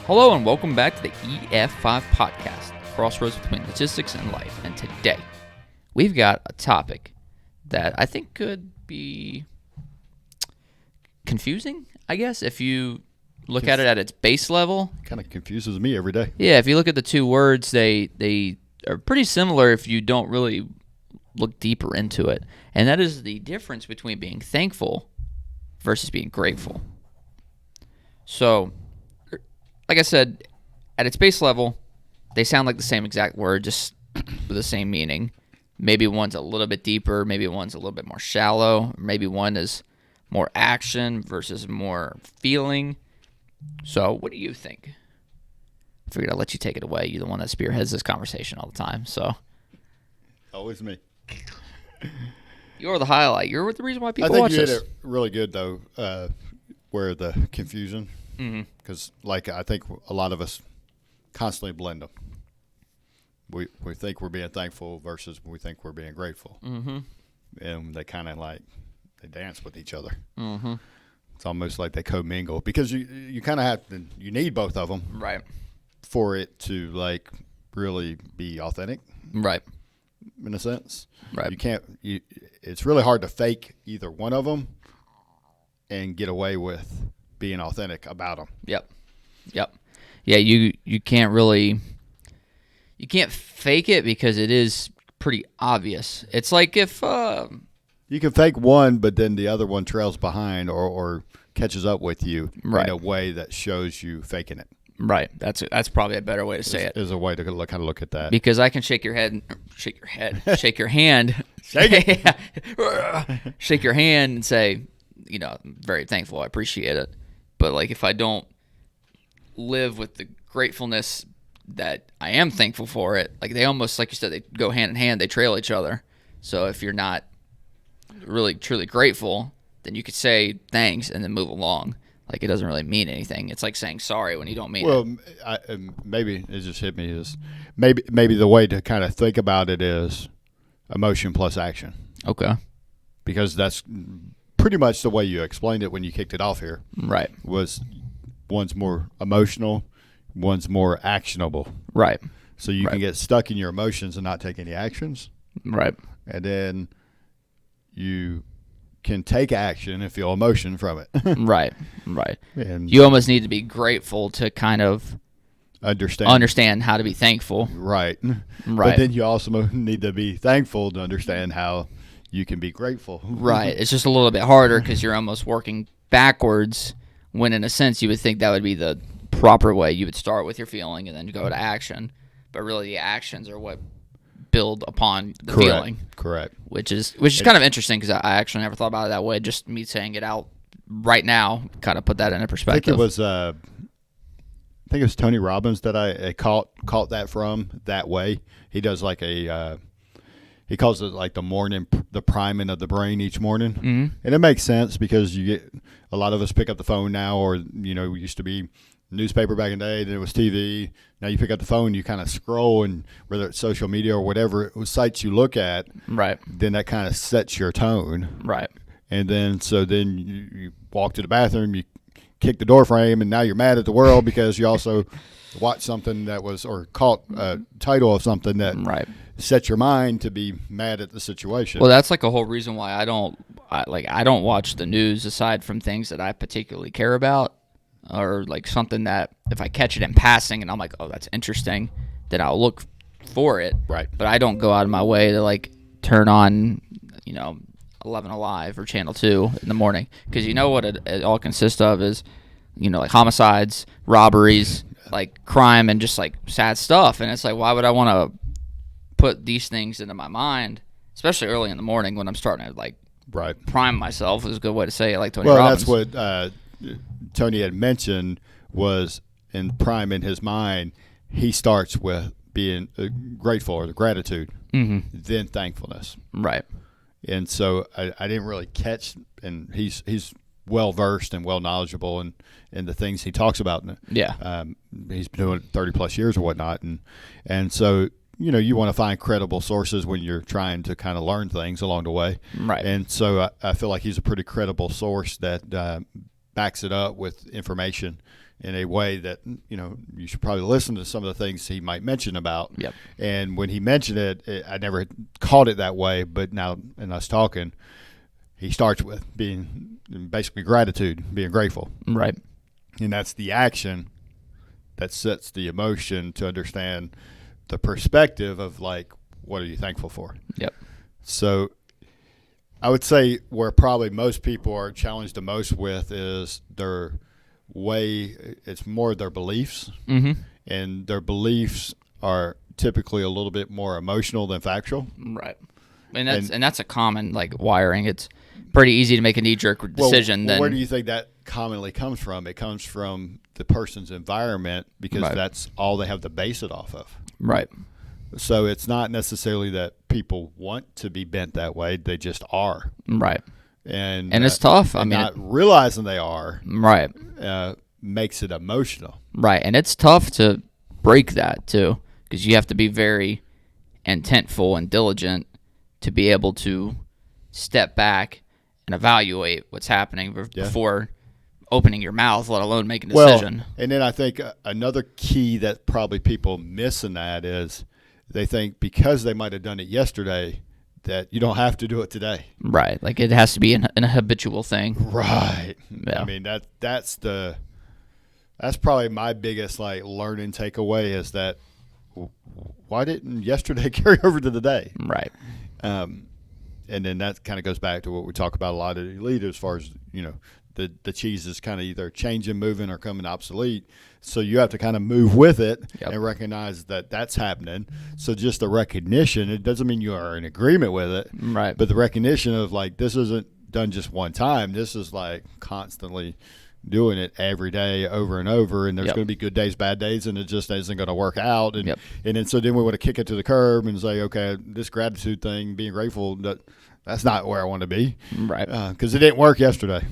Hello and welcome back to the EF5 Podcast, crossroads between logistics and life. And today, we've got a topic that I think could be confusing, I guess, if you look at it at its base level. Kind of confuses me every day. Yeah, if you look at the two words, they are pretty similar if you don't really look deeper into it. And that is the difference between being thankful versus being grateful. So, like I said, at its base level, they sound like the same exact word, just with the same meaning. Maybe one's a little bit deeper, maybe one's a little bit more shallow, maybe one is more action versus more feeling. So, what do you think? I figured I'd let you take it away. You're the one that spearheads this conversation all the time, so. Always me. You're the highlight. You're the reason why people watch watch this. I think you hit it really good, though, where the confusion. Because, I think a lot of us constantly blend them. We think we're being thankful versus we think we're being grateful. Mm-hmm. And they kind of they dance with each other. Mm-hmm. It's almost like they commingle because you kind of have to, you need both of them. Right. For it to, really be authentic. Right. In a sense. Right. It's really hard to fake either one of them and get away with being authentic about them. Yep. Yeah, you can't really, you can't fake it because it is pretty obvious. It's like if you can fake one, but then the other one trails behind or catches up with you in a way that shows you faking it. Right. That's probably a better way to say it. Is a way to kind of look at that. Because I can shake your hand, shake your hand, shake your hand and say, I'm very thankful. I appreciate it. But if I don't live with the gratefulness that I am thankful for it, they almost, like you said, they go hand in hand. They trail each other. So if you're not really truly grateful, then you could say thanks and then move along. It doesn't really mean anything. It's like saying sorry when you don't mean it. Well, maybe it just hit me is maybe the way to kind of think about it is emotion plus action. Okay. Because that's pretty much the way you explained it when you kicked it off here. Right. Was one's more emotional, one's more actionable. Right. So you can get stuck in your emotions and not take any actions. Right. And then you can take action and feel emotion from it. Right. And you almost need to be grateful to kind of understand how to be thankful. Right. But then you also need to be thankful to understand how you can be grateful. Right. It's just a little bit harder because you're almost working backwards when, in a sense, you would think that would be the proper way. You would start with your feeling and then go to action. But really the actions are what build upon the feeling. Correct. Which is kind of interesting because I actually never thought about it that way. Just me saying it out right now kind of put that into perspective. I think it was Tony Robbins that I caught that from that way. He does he calls it the priming of the brain each morning. Mm-hmm. And it makes sense because you get a lot of us pick up the phone now, or we used to be newspaper back in the day, then it was TV. Now you pick up the phone, you kind of scroll, and whether it's social media or whatever sites you look at, right, then that kind of sets your tone. Right. And then you walk to the bathroom, you kick the door frame, and now you're mad at the world because you also watched something that was, or caught a title of something that set your mind to be mad at the situation. Well, that's a whole reason why I don't watch the news aside from things that I particularly care about, or something that if I catch it in passing and I'm like, oh, that's interesting, then I'll look for it. Right. But I don't go out of my way to turn on, 11 Alive or Channel 2 in the morning, because what it all consists of is, homicides, robberies, crime, and just sad stuff. And it's why would I want to put these things into my mind, especially early in the morning when I'm starting to prime myself, is a good way to say it, like Tony Robbins. Well, that's what Tony had mentioned was in prime in his mind, he starts with being grateful or the gratitude, then thankfulness. Right. And so I didn't really catch, and he's well versed and well knowledgeable in the things he talks about. Yeah. He's been doing it 30 plus years or whatnot, and so you want to find credible sources when you're trying to kind of learn things along the way. Right. And so I feel like he's a pretty credible source that backs it up with information in a way that, you should probably listen to some of the things he might mention about. Yep. And when he mentioned it, I never caught it that way, but now in us talking, he starts with being basically gratitude, being grateful. Right. And that's the action that sets the emotion to understand the perspective of, like, what are you thankful for? Yep. So I would say where probably most people are challenged the most with is their way, it's more their beliefs. Mm-hmm. And their beliefs are typically a little bit more emotional than factual. Right. And that's a common, like, wiring. It's pretty easy to make a knee-jerk decision. Well, where do you think that commonly comes from? It comes from the person's environment, because that's all they have to base it off of. Right. So it's not necessarily that people want to be bent that way; they just are. Right. And it's tough. I mean, not realizing they are right makes it emotional. Right, and it's tough to break that too, because you have to be very intentful and diligent to be able to step back and evaluate what's happening before opening your mouth, let alone making a decision. Well, and then I think another key that probably people miss in that is they think because they might have done it yesterday that you don't have to do it today. Right, like it has to be an habitual thing. Right. Yeah. I mean, that's probably my biggest, like, learning takeaway is that why didn't yesterday carry over to the day? Right. And then that kind of goes back to what we talk about a lot of the leaders, as far as, the cheese is kind of either changing, moving, or coming obsolete. So you have to kind of move with it and recognize that that's happening. So just the recognition, it doesn't mean you are in agreement with it. Right. But the recognition of, like, this isn't done just one time. This is, like, constantly doing it every day over and over. And there's going to be good days, bad days, and it just isn't going to work out. And and then so then we want to kick it to the curb and say, okay, this gratitude thing, being grateful, that's not where I want to be. Right. Because it didn't work yesterday.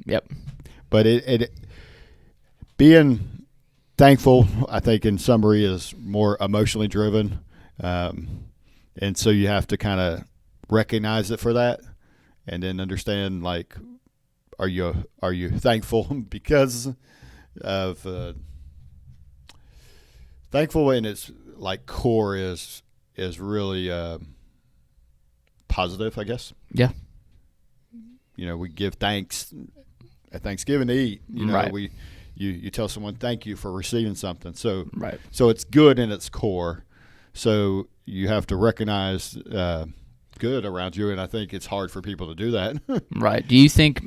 Yep. But it being thankful, I think, in summary, is more emotionally driven, and so you have to kind of recognize it for that, and then understand, like, are you thankful because of thankful in its, like, core is really positive, I guess. Yeah. We give thanks at Thanksgiving to eat. Right. You tell someone thank you for receiving something. So right. So it's good in its core. So you have to recognize good around you, and I think it's hard for people to do that. Right. Do you think,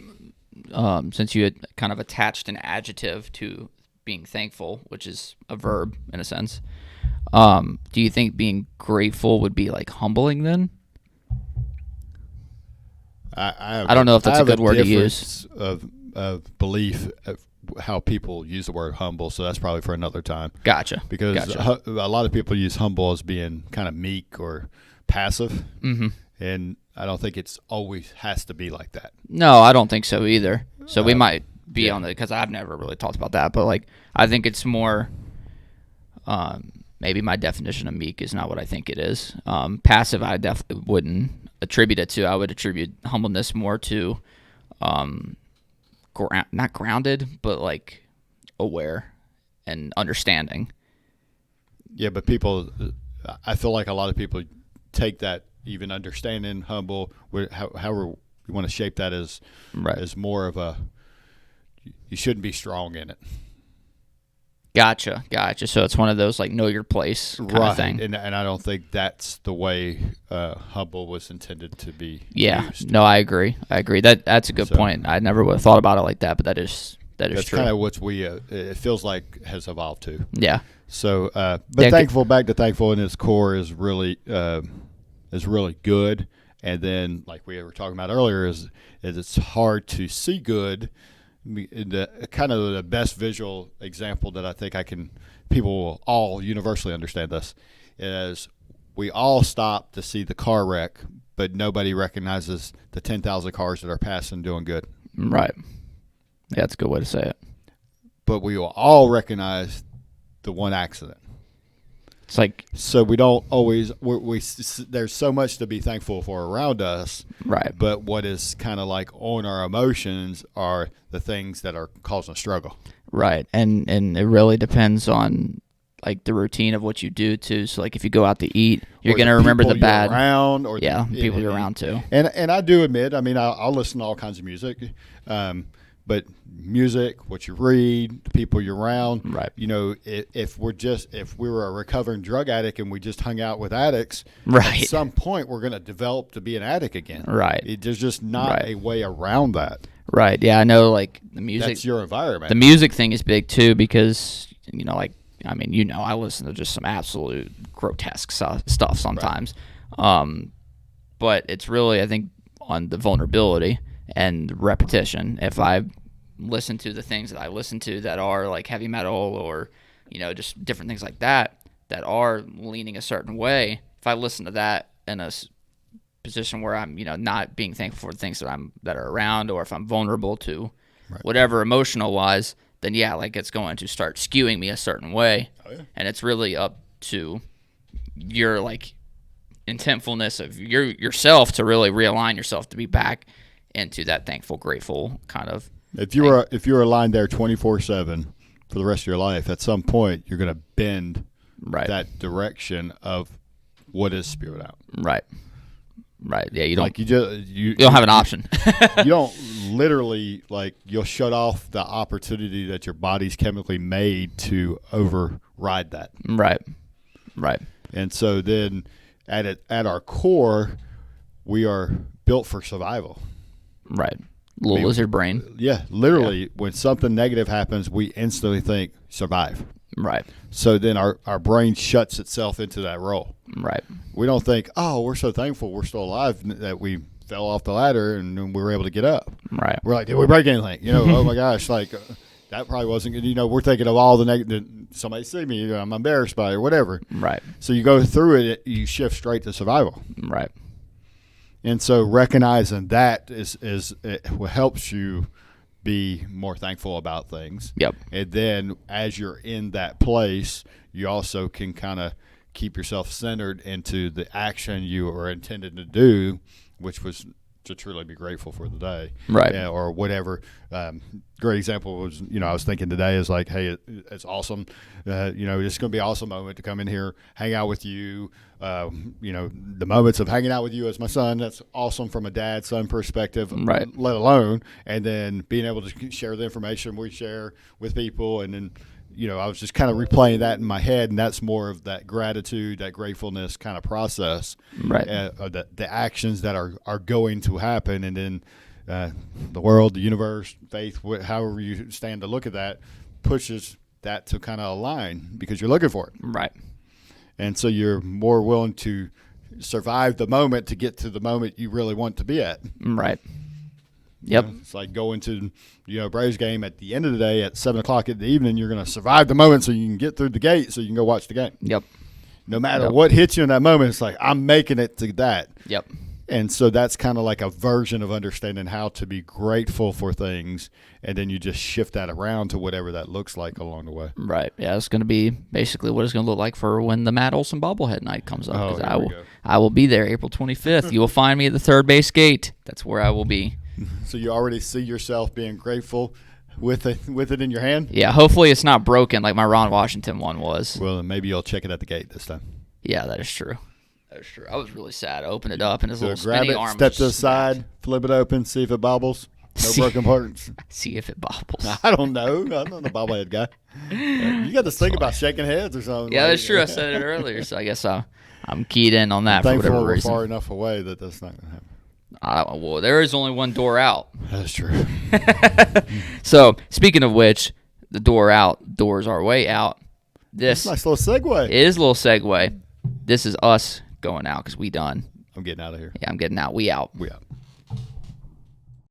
since you had kind of attached an adjective to being thankful, which is a verb in a sense, do you think being grateful would be, like, humbling then? I don't know if that's a good word to use. Of belief of how people use the word humble, so that's probably for another time. Gotcha. Because a lot of people use humble as being kind of meek or passive, and I don't think it's always has to be like that. No, I don't think so either. So we might be on the, because I've never really talked about that, but, like, I think it's more. Maybe my definition of meek is not what I think it is. Passive, I definitely wouldn't attribute it to. I would attribute humbleness more to, not grounded, but, like, aware and understanding. Yeah, but I feel like a lot of people take that, even understanding, humble, however you want to shape that as more of a, you shouldn't be strong in it. Gotcha. So it's one of those, like, know your place kind of thing. And I don't think that's the way humble was intended to be used. No, I agree. That's a good point. I never would have thought about it like that, but that's true. That's kind of what it feels like has evolved to. Yeah. So, but back to thankful in its core is really good. And then, like we were talking about earlier, is it's hard to see good. The best visual example that I think people will all universally understand this is we all stop to see the car wreck, but nobody recognizes the 10,000 cars that are passing doing good. Right. Yeah, that's a good way to say it. But we will all recognize the one accident. It's like, so we don't always there's so much to be thankful for around us, right? But what is kind of like on our emotions are the things that are causing a struggle. Right, and it really depends on like the routine of what you do too. So like if you go out to eat, you're going to remember the bad. Around, or people you're around too. And I do admit, I mean, I'll listen to all kinds of music, but music, what you read, the people you're around. Right. You know, if we were a recovering drug addict and we just hung out with addicts, right, at some point we're going to develop to be an addict again. Right. There's just not a way around that. Right. Yeah, I know. Like the music, that's your environment. The music thing is big too because like. I mean, I listen to just some absolute grotesque stuff sometimes. Right. But it's really, I think, on the vulnerability and repetition. If I listen to the things that I listen to that are like heavy metal or, just different things like that are leaning a certain way, if I listen to that in a position where I'm, not being thankful for the things that are around, or if I'm vulnerable to whatever emotional-wise, then like it's going to start skewing me a certain way. Oh, yeah. And it's really up to your like intentfulness of yourself to really realign yourself to be back into that thankful, grateful kind of. If you were aligned there 24/7 for the rest of your life, at some point you're going to bend that direction of what is spewed out. Right. Right. Yeah. You don't. Like you don't have an option. You don't literally you'll shut off the opportunity that your body's chemically made to override that. Right. Right. And so then, at our core, we are built for survival. Right. Little lizard brain. Yeah. Literally, when something negative happens, we instantly think survive. Right. So then our brain shuts itself into that role. Right. We don't think, oh, we're so thankful we're still alive that we fell off the ladder and we were able to get up. Right. We're like, did we break anything? Oh my gosh, that probably wasn't good. We're thinking of all the negative. Somebody see me, I'm embarrassed by it or whatever. Right. So you go through it, you shift straight to survival. Right. And so recognizing that it helps you be more thankful about things. Yep. And then as you're in that place, you also can kind of keep yourself centered into the action you were intended to do, which was to truly be grateful for the day. Right. Or whatever. Great example was, I was thinking today is like, hey, it's awesome. It's going to be an awesome moment to come in here, hang out with you. The moments of hanging out with you as my son, that's awesome from a dad-son perspective, right. Let alone, and then being able to share the information we share with people. And then, I was just kind of replaying that in my head, and that's more of that gratitude, that gratefulness kind of process. Right. The actions that are going to happen, and then the world, the universe, faith, however you stand to look at that, pushes that to kind of align because you're looking for it. Right. And so you're more willing to survive the moment to get to the moment you really want to be at. Right. Yep. It's like going to Braves game at the end of the day at 7:00 in the evening. You're going to survive the moment so you can get through the gate so you can go watch the game. Yep. No matter what hits you in that moment, it's like I'm making it to that. Yep. And so that's kind of like a version of understanding how to be grateful for things, and then you just shift that around to whatever that looks like along the way. Right. Yeah, it's going to be basically what it's going to look like for when the Matt Olson bobblehead night comes up. Oh, I will be there April 25th. You will find me at the third base gate. That's where I will be. So you already see yourself being grateful with it in your hand? Yeah, hopefully it's not broken like my Ron Washington one was. Well, then maybe you'll check it at the gate this time. Yeah, that is true. That's true. I was really sad. I opened it up and his little grab spinny it, arm step to the smacked. side, flip it open, see if it bobbles. No broken parts. See if it bobbles. I don't know. I'm not a bobblehead guy. You got this thing about shaking heads or something. Yeah, that's true. I said it earlier, so I guess I'm keyed in on that for whatever reason. We're far enough away that that's not going to happen. Well, there is only one door out. That's true. So, speaking of which, the door out, doors our way out. That's a nice little segue. It is a little segue. This is us going out because we done. I'm getting out of here. Yeah, I'm getting out. We out. We out.